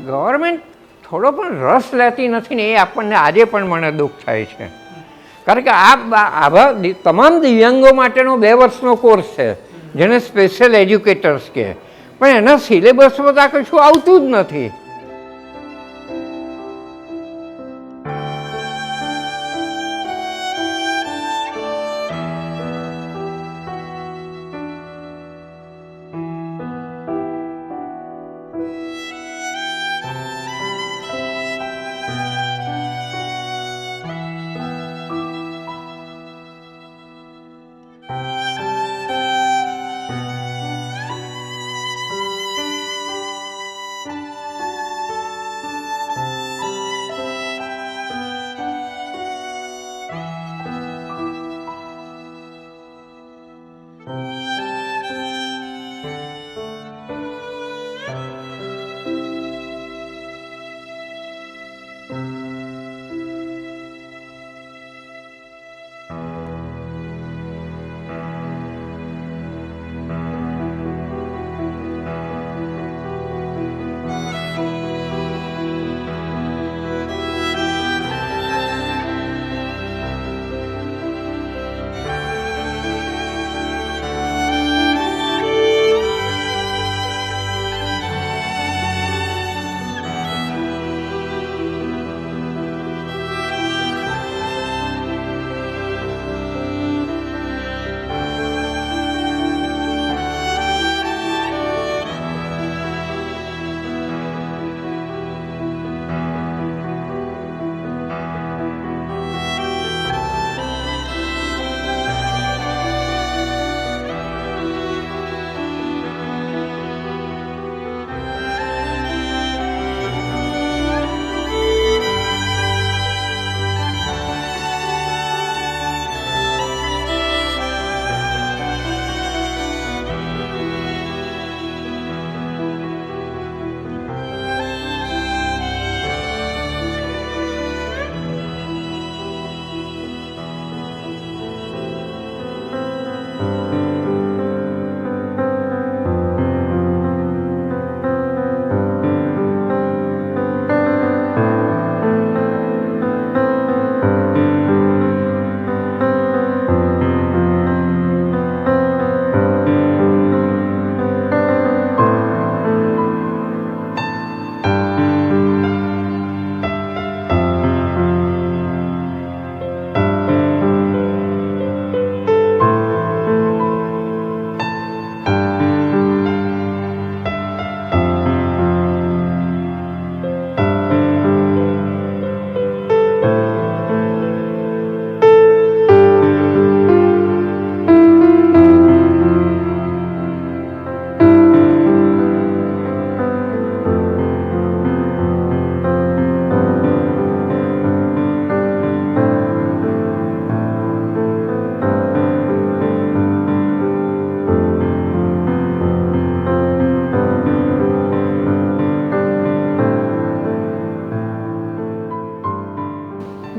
Government થોડો પણ રસ લેતી નથી ને એ આપણને આજે પણ મને દુઃખ થાય છે. કારણ કે આવા તમામ દિવ્યાંગો માટેનો 2 વર્ષનો કોર્સ છે જેને સ્પેશિયલ એજ્યુકેટર્સ કહે, પણ એના સિલેબસમાં તો આ કશું આવતું જ નથી.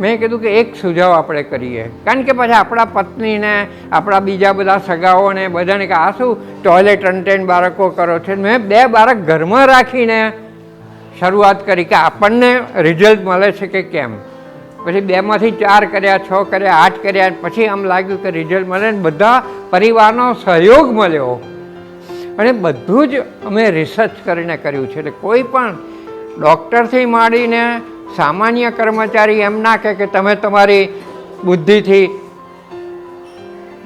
મેં કીધું કે એક સુઝાવ આપણે કરીએ, કારણ કે પછી આપણા પત્નીને આપણા બીજા બધા સગાઓને બધાને કે આ શું ટોયલેટ અટેન્ડ બાળકો કરો છે. મેં 2 બાળક ઘરમાં રાખીને શરૂઆત કરી કે આપણને રિઝલ્ટ મળે છે કે કેમ. પછી 2માંથી 4 કર્યા, 6 કર્યા, 8 કર્યા, પછી આમ લાગ્યું કે રિઝલ્ટ મળે ને બધા પરિવારનો સહયોગ મળ્યો અને બધું જ અમે રિસર્ચ કરીને કર્યું છે. એટલે કોઈ પણ ડૉક્ટરથી માંડીને સામાન્ય કર્મચારી એમ ના કહે કે તમે તમારી બુદ્ધિથી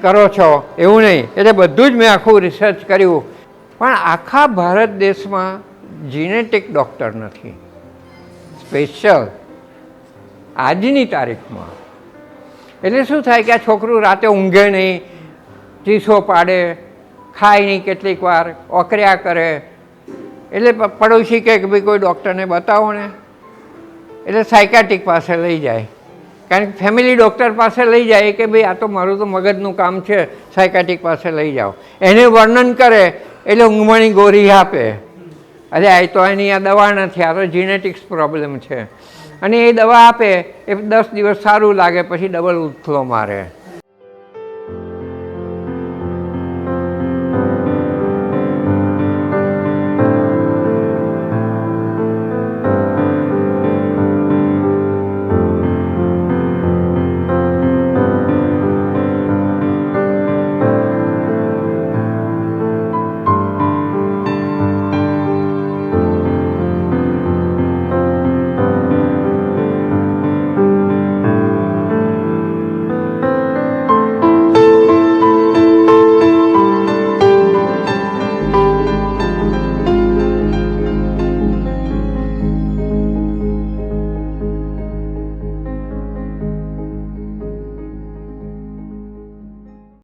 કરો છો, એવું નહીં. એટલે બધું જ મેં આખું રિસર્ચ કર્યું, પણ આખા ભારત દેશમાં જીનેટિક ડૉક્ટર નથી સ્પેશિયલ આજની તારીખમાં. એટલે શું થાય કે આ છોકરું રાતે ઊંઘે નહીં, ચીસો પાડે, ખાય નહીં, કેટલીક વાર ઓકર્યા કરે. એટલે પડોશી કહે કે ભાઈ કોઈ ડૉક્ટરને બતાવો ને, એટલે સાયકાટ્રિક પાસે લઈ જાય. કારણ કે ફેમિલી ડૉક્ટર પાસે લઈ જાય કે ભાઈ આ તો મારું તો મગજનું કામ છે, સાયકાટ્રિક પાસે લઈ જાઓ. એને વર્ણન કરે એટલે ઊંઘવાની ગોળી આપે. અરે આ તો એની આ દવા નથી, આ તો જીનેટિક્સ પ્રોબ્લેમ છે. અને એ દવા આપે એ 10 દિવસ સારું લાગે, પછી ડબલ ઉથલો મારે.